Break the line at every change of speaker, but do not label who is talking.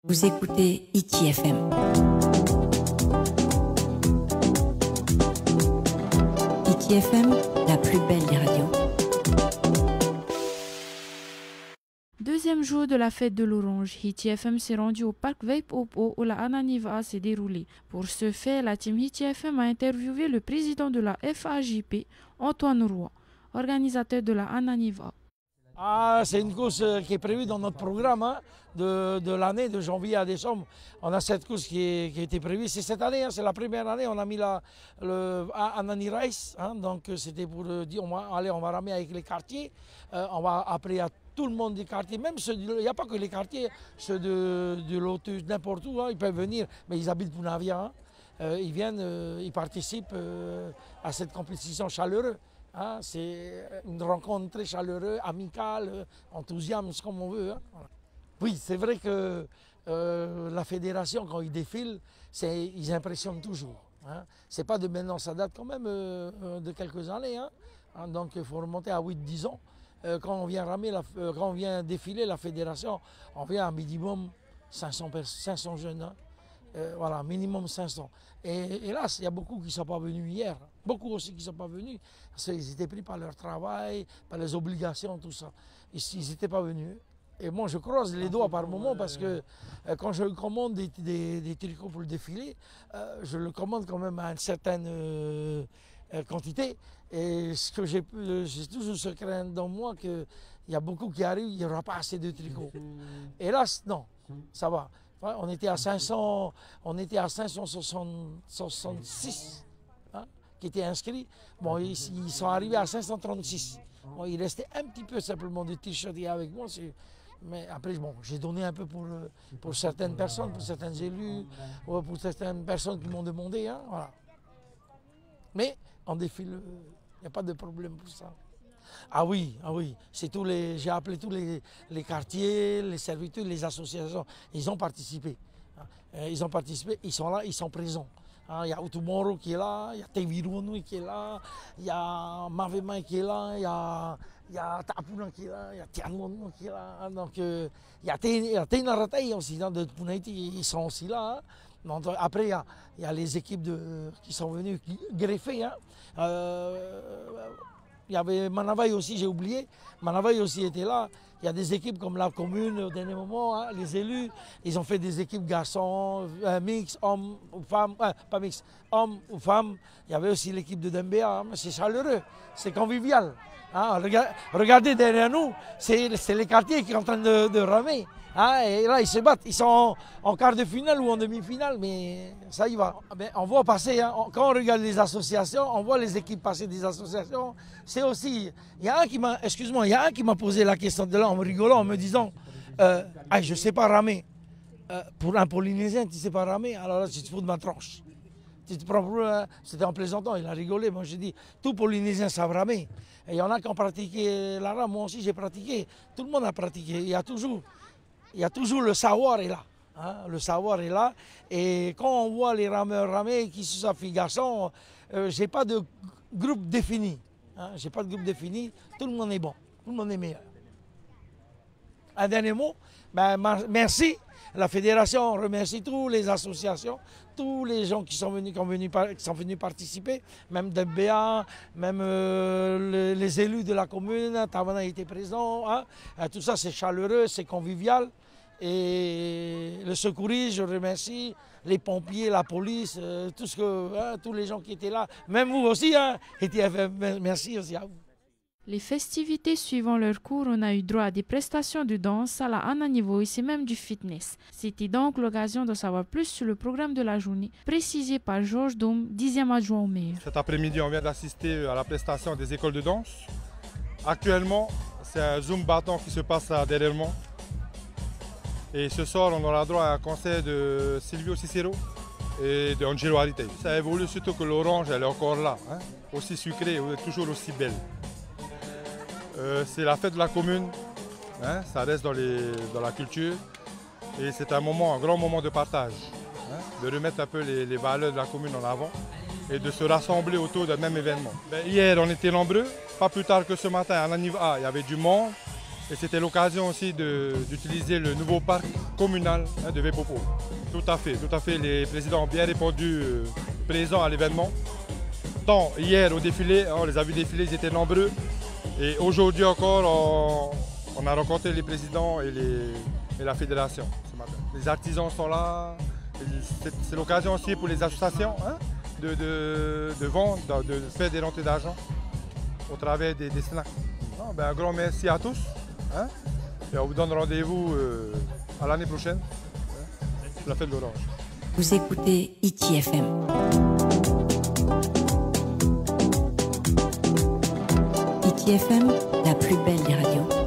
Vous écoutez ITFM. ITFM, la plus belle des radios.
Deuxième jour de la fête de l'Orange, ITFM s'est rendu au parc Vape Opo où la Ananiva s'est déroulée. Pour ce fait, la team ITFM a interviewé le président de la FAJP, Antoine Roy, organisateur de la Ananiva.
C'est une course qui est prévue dans notre programme de l'année, de janvier à décembre. On a cette course qui a été prévue. C'est cette année, c'est la première année. On a mis le Anani Race. Donc c'était pour dire, on va ramer avec les quartiers. On va appeler à tout le monde des quartiers, même ceux, il n'y a pas que les quartiers, ceux de Lotus, n'importe où, ils peuvent venir, mais ils habitent Punavia. Ils viennent, ils participent à cette compétition chaleureuse. C'est une rencontre très chaleureuse, amicale, enthousiaste, comme on veut. Voilà. Oui, c'est vrai que la fédération, quand ils défilent, ils impressionnent toujours. Ce n'est pas de maintenant, ça date quand même de quelques années. Donc il faut remonter à 8-10 ans. Quand on vient quand on vient défiler la fédération, on vient à minimum 500 jeunes. Voilà, minimum 500. Et hélas, il y a beaucoup qui ne sont pas venus hier. Beaucoup aussi qui ne sont pas venus. Parce qu'ils étaient pris par leur travail, par les obligations, tout ça. Ils n'étaient pas venus. Et moi, je croise les doigts par moment parce que quand je commande des tricots pour le défilé, je le commande quand même à une certaine quantité. Et ce que j'ai toujours ce crainte dans moi qu'il y a beaucoup qui arrivent, il n'y aura pas assez de tricots. Hélas, non, ça va. On était à 566 qui étaient inscrits. Bon, ils sont arrivés à 536. Bon, il restait un petit peu simplement de t-shirts avec moi. Mais après, bon, j'ai donné un peu pour certaines personnes, pour certains élus, ou pour certaines personnes qui m'ont demandé. Voilà. Mais en défile, il n'y a pas de problème pour ça. Ah oui, j'ai appelé tous les quartiers, les serviteurs, les associations. Ils ont participé. Ils sont là, ils sont présents. Il y a Utumoro qui est là, il y a Teviruonu qui est là, il y a Mavema qui est là, il y a Tapuna qui est là, il y a Tianmono qui est là. Donc il y a Teinaratei aussi de Punaiti, ils sont aussi là. Donc, après, il y a les équipes qui sont venues greffer. Il y avait Manavaï aussi, j'ai oublié. Manavaï aussi était là. Il y a des équipes comme la commune au dernier moment, les élus. Ils ont fait des équipes garçons, mix, hommes ou femmes, pas mix, hommes ou femmes. Il y avait aussi l'équipe de Dembéa. C'est chaleureux, c'est convivial. Regardez derrière nous, c'est les quartiers qui sont en train de ramer. Et là, ils se battent. Ils sont en quart de finale ou en demi-finale, mais ça y va. On voit passer, quand on regarde les associations, on voit les équipes passer des associations. C'est aussi, il y a un qui m'a posé la question de là en me rigolant, en me disant, je ne sais pas ramer. Pour un Polynésien, tu ne sais pas ramer, alors là, tu te fous de ma tranche. C'était en plaisantant, il a rigolé. Moi, j'ai dit, tout Polynésien savent ramer. Et il y en a qui ont pratiqué la rame, moi aussi j'ai pratiqué. Tout le monde a pratiqué. Il y a toujours le savoir est là. Le savoir est là. Et quand on voit les rameurs ramer qui sont filles garçons, je n'ai pas de groupe défini. J'ai pas de groupe défini. Tout le monde est bon. Tout le monde est meilleur. Un dernier mot. Merci. La fédération remercie toutes les associations, tous les gens qui sont venus participer, même DBA, même les élus de la commune. Tavana était présent. Tout ça, c'est chaleureux, c'est convivial. Et le secourisme, je remercie les pompiers, la police, tous les gens qui étaient là. Même vous aussi, merci aussi à vous.
Les festivités suivant leur cours, on a eu droit à des prestations de danse, à la Ananivo et même du fitness. C'était donc l'occasion de savoir plus sur le programme de la journée, précisé par Georges Dom, 10e adjoint au maire.
Cet après-midi, on vient d'assister à la prestation des écoles de danse. Actuellement, c'est un Zumbaton qui se passe derrière moi. Et ce soir, on aura droit à un concert de Silvio Cicero et de Angelo Aritei. Ça évolue surtout que l'orange, elle est encore là, aussi sucrée, toujours aussi belle. C'est la fête de la commune, ça reste dans la culture et c'est un grand moment de partage, de remettre un peu les valeurs de la commune en avant et de se rassembler autour d'un même événement. Hier on était nombreux, pas plus tard que ce matin à Ananiva, il y avait du monde et c'était l'occasion aussi d'utiliser le nouveau parc communal de Vepopo. Tout à fait. Les présidents ont bien répondu présents à l'événement. Tant hier au défilé, on les a vus défiler, ils étaient nombreux. Et aujourd'hui encore, on a rencontré les présidents et la fédération ce matin. Les artisans sont là. C'est l'occasion aussi pour les associations de vendre, de faire des rentrées d'argent au travers des snacks. Un grand merci à tous. Et on vous donne rendez-vous à l'année prochaine pour la fête de l'Orange.
Vous écoutez ITFM. ITFM, la plus belle des radios.